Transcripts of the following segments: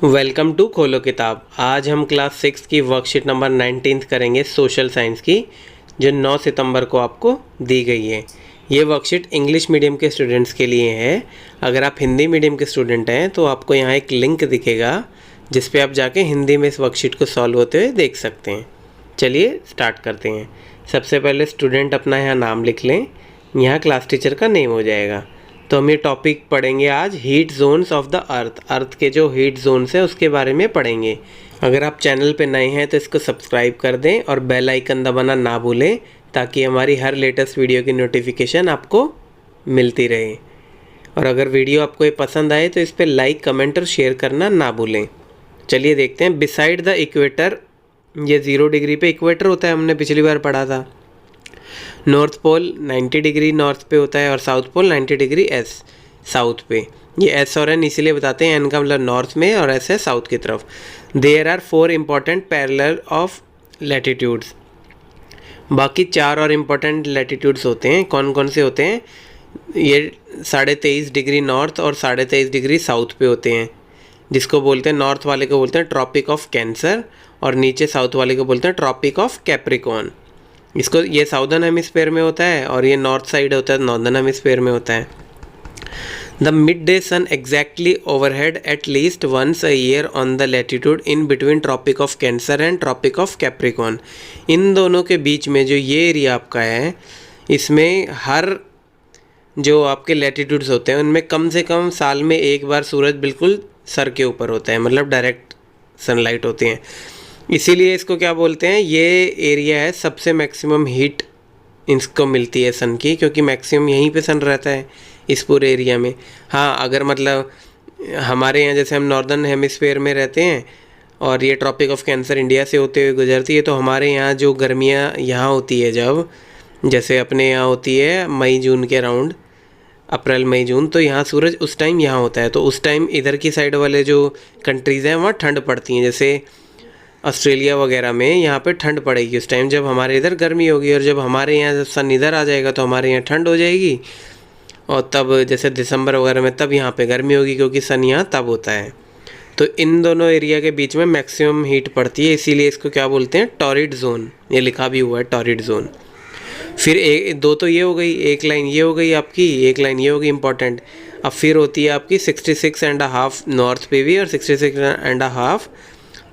Welcome to खोलो किताब। आज हम क्लास 6 की वर्कशीट नंबर 19 करेंगे सोशल साइंस की, जो 9 सितंबर को आपको दी गई है। ये वर्कशीट इंग्लिश मीडियम के स्टूडेंट्स के लिए है। अगर आप हिंदी मीडियम के स्टूडेंट हैं तो आपको यहाँ एक लिंक दिखेगा जिस पे आप जाके हिंदी में इस वर्कशीट को सॉल्व होते हुए देख सकते हैं। चलिए स्टार्ट करते हैं। सबसे पहले स्टूडेंट अपना यहाँ नाम लिख लें, यहाँ क्लास टीचर का नेम हो जाएगा। तो हम ये टॉपिक पढ़ेंगे आज, हीट जोन्स ऑफ द अर्थ के जो हीट जोन्स है उसके बारे में पढ़ेंगे। अगर आप चैनल पे नए हैं तो इसको सब्सक्राइब कर दें और बेल आइकन दबाना ना भूलें ताकि हमारी हर लेटेस्ट वीडियो की नोटिफिकेशन आपको मिलती रहे। और अगर वीडियो आपको ये पसंद आए तो इस पर लाइक, कमेंट और शेयर करना ना भूलें। चलिए देखते हैं। बिसाइड द इक्वेटर, ये 0 डिग्री पे इक्वेटर होता है, हमने पिछली बार पढ़ा था। नॉर्थ पोल 90 डिग्री नॉर्थ पे होता है और south pole 90 degree S south पे। ये एस और एन इसीलिए बताते हैं, एन का मतलब नॉर्थ में और एस है साउथ की तरफ। There are 4 important parallel of latitudes. बाकी 4 और इम्पॉर्टेंट लैटिट्यूड्स होते हैं। कौन कौन से होते हैं? ये 23.5 डिग्री नॉर्थ और 23.5 डिग्री साउथ पे होते हैं, जिसको बोलते हैं, नॉर्थ वाले को बोलते हैं ट्रॉपिक ऑफ कैंसर और नीचे साउथ वाले को बोलते हैं ट्रॉपिक ऑफ कैप्रिकॉर्न। इसको ये साउदर्न हेमिस्फेयर में होता है और ये नॉर्थ साइड होता है, नॉर्दर्न हेमिस्फेयर में होता है। The midday sun exactly overhead at least once a year on the latitude in between Tropic of Cancer and Tropic of Capricorn. इन दोनों के बीच में जो ये एरिया आपका है, इसमें हर जो आपके लैटिट्यूड्स होते हैं उनमें कम से कम साल में एक बार सूरज बिल्कुल सर के ऊपर होता है, मतलब डायरेक्ट सनलाइट होती है। इसीलिए इसको क्या बोलते हैं, ये एरिया है सबसे मैक्सिमम हीट इसको मिलती है सन की, क्योंकि मैक्सिमम यहीं पे सन रहता है इस पूरे एरिया में। हाँ, अगर मतलब हमारे यहाँ जैसे हम नॉर्दर्न हेमिस्फेयर में रहते हैं और ये ट्रॉपिक ऑफ कैंसर इंडिया से होते हुए गुजरती है, तो हमारे यहाँ जो गर्मियाँ यहाँ होती है, जब जैसे अपने यहाँ होती है मई जून के अराउंड, अप्रैल मई जून, तो यहाँ सूरज उस टाइम यहाँ होता है। तो उस टाइम इधर की साइड वाले जो कंट्रीज़ हैं वहाँ ठंड पड़ती हैं, जैसे ऑस्ट्रेलिया वगैरह में यहाँ पे ठंड पड़ेगी उस टाइम, जब हमारे इधर गर्मी होगी। और जब हमारे यहाँ जब सन इधर आ जाएगा तो हमारे यहाँ ठंड हो जाएगी, और तब जैसे दिसंबर वगैरह में तब यहाँ पे गर्मी होगी, क्योंकि सन यहाँ तब होता है। तो इन दोनों एरिया के बीच में मैक्सिमम हीट पड़ती है, इसीलिए इसको क्या बोलते हैं, टॉरिड जोन। ये लिखा भी हुआ है टॉरिड जोन। फिर दो तो ये हो गई, एक लाइन ये हो गई आपकी, एक लाइन ये हो गई इंपॉर्टेंट। अब फिर होती है आपकी 66.5 नॉर्थ पे भी और 66.5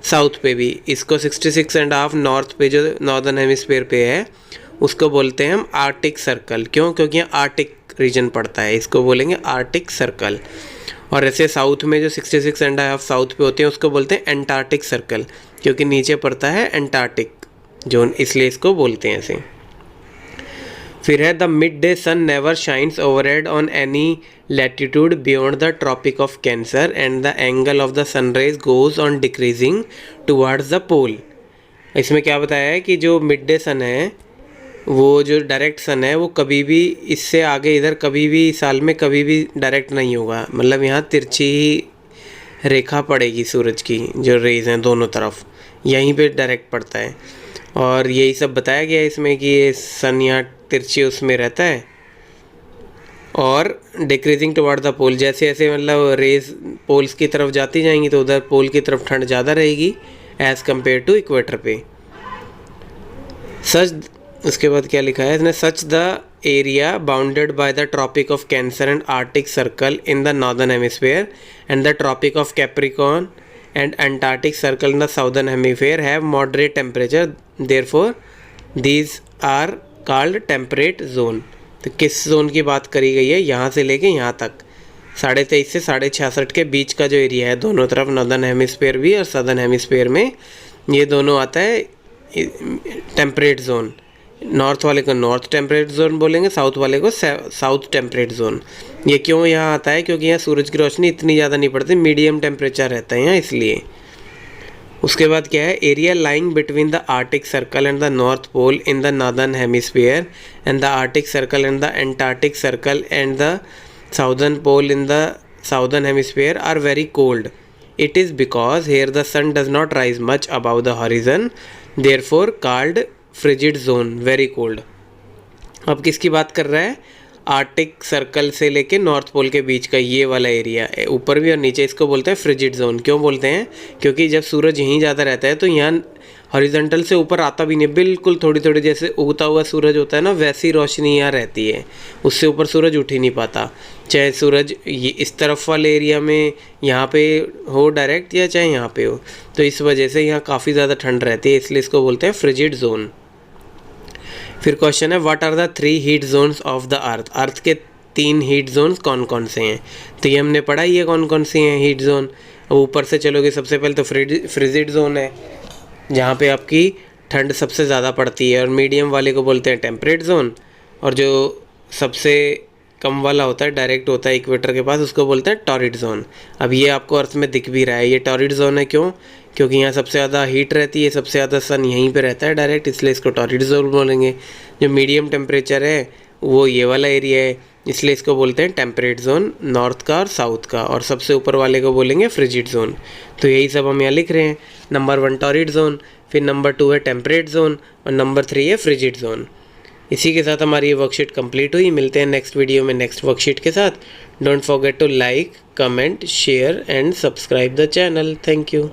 साउथ पे भी। इसको 66.5 नॉर्थ पे जो नॉर्दर्न हेमिस्फीयर पे है उसको बोलते हैं हम आर्टिक सर्कल। क्यों? क्योंकि यहाँ आर्टिक रीजन पड़ता है, इसको बोलेंगे आर्टिक सर्कल। और ऐसे साउथ में जो 66.5 साउथ पे होते हैं उसको बोलते हैं एंटार्क्टिक सर्कल, क्योंकि नीचे पड़ता है एंटार्क्टिक जोन, इसलिए इसको बोलते हैं ऐसे। फिर है the midday sun never shines overhead on any latitude beyond the tropic of Cancer and the angle of the sunrise goes on decreasing towards the pole. इसमें क्या बताया है कि जो मिड डे सन है, वो जो डायरेक्ट सन है, वो कभी भी इससे आगे इधर कभी भी साल में कभी भी डायरेक्ट नहीं होगा। मतलब यहाँ तिरछी ही रेखा पड़ेगी सूरज की, जो रेज हैं दोनों तरफ यहीं पे डायरेक्ट पड़ता है। और यही सब बताया गया है इसमें कि ये सन यहाँ तिरछी उसमें रहता है और डिक्रीजिंग टुवर्ड द पोल। जैसे जैसे मतलब रेज पोल्स की तरफ जाती जाएंगी तो उधर पोल की तरफ ठंड ज़्यादा रहेगी एज़ कम्पेयर टू इक्वेटर पे। सच, उसके बाद क्या लिखा है इसने, such the area bounded by the tropic of Cancer and Arctic circle in the northern hemisphere and the tropic of Capricorn and Antarctic circle in the southern hemisphere have moderate temperature, therefore these are called temperate zone. तो किस zone की बात करी गई है? यहाँ से लेके यहाँ तक 23.5 से 66.5 के बीच का जो एरिया है, दोनों तरफ नॉर्दर्न हेमिस्फीयर भी और सदर्न हेमिस्फीयर में, ये दोनों आता है टेम्परेट जोन। नॉर्थ वाले को नॉर्थ टेम्परेट जोन बोलेंगे, साउथ वाले को साउथ टेम्परेट जोन। ये क्यों यहाँ आता है? क्योंकि यहाँ सूरज की रोशनी इतनी ज़्यादा नहीं पड़ती, मीडियम टेम्परेचर रहता है यहाँ, इसलिए। उसके बाद क्या है, area lying between the Arctic circle and the north pole in the northern hemisphere and the Arctic circle and the Antarctic circle and the southern pole in the southern hemisphere are very cold. It is because here the sun does not rise much above the horizon, therefore called frigid zone, very cold. अब किसकी बात कर रहा है? Arctic circle से लेके north pole के बीच का ये वाला एरिया है, ऊपर भी और नीचे, इसको बोलते हैं फ्रिजिड जोन। क्यों बोलते हैं? क्योंकि जब सूरज यहीं ज़्यादा रहता है तो यहाँ हॉरिजॉन्टल से ऊपर आता भी नहीं, बिल्कुल थोड़ी थोड़ी जैसे उगता हुआ सूरज होता है ना, वैसी रोशनी यहाँ रहती है, उससे ऊपर सूरज उठ ही नहीं पाता। चाहे सूरज ये इस तरफ वाले एरिया में यहाँ पे हो डायरेक्ट, या चाहे यहाँ पे हो, तो इस वजह से यहाँ काफ़ी ज़्यादा ठंड रहती है, इसलिए इसको बोलते हैं फ्रिजिड जोन। फिर क्वेश्चन है, what are the 3 heat zones of the earth? Earth के 3 हीट जोन्स कौन कौन से हैं? तो ये हमने पढ़ा ही है कौन कौन सी हैं हीट जोन। अब ऊपर से चलोगे, सबसे पहले तो फ्रिजिड जोन है, जहाँ पे आपकी ठंड सबसे ज़्यादा पड़ती है, और मीडियम वाले को बोलते हैं टेम्परेट जोन, और जो सबसे कम वाला होता है, डायरेक्ट होता है इक्वेटर के पास, उसको बोलते हैं टॉरिड जोन। अब ये आपको अर्थ में दिख भी रहा है, ये टॉरिड जोन है। क्यों? क्योंकि यहाँ सबसे ज़्यादा हीट रहती है, सबसे ज़्यादा सन यहीं पे रहता है डायरेक्ट, इसलिए इसको टॉरिड जोन बोलेंगे। जो मीडियम टेम्परेचर है वो ये वाला एरिया है, इसलिए इसको बोलते हैं टेम्परेट जोन, नॉर्थ का और साउथ का, और सबसे ऊपर वाले को बोलेंगे फ्रिजिड जोन। तो यही सब हम यहाँ लिख रहे हैं। नंबर 1 टॉरिड जोन, फिर नंबर 2 है टेम्परेट जोन, और नंबर 3 है फ्रिजिड जोन। इसी के साथ हमारी ये वर्कशीट कंप्लीट हुई। मिलते हैं नेक्स्ट वीडियो में नेक्स्ट वर्कशीट के साथ। Don't forget to like, comment, share and subscribe the channel. Thank you.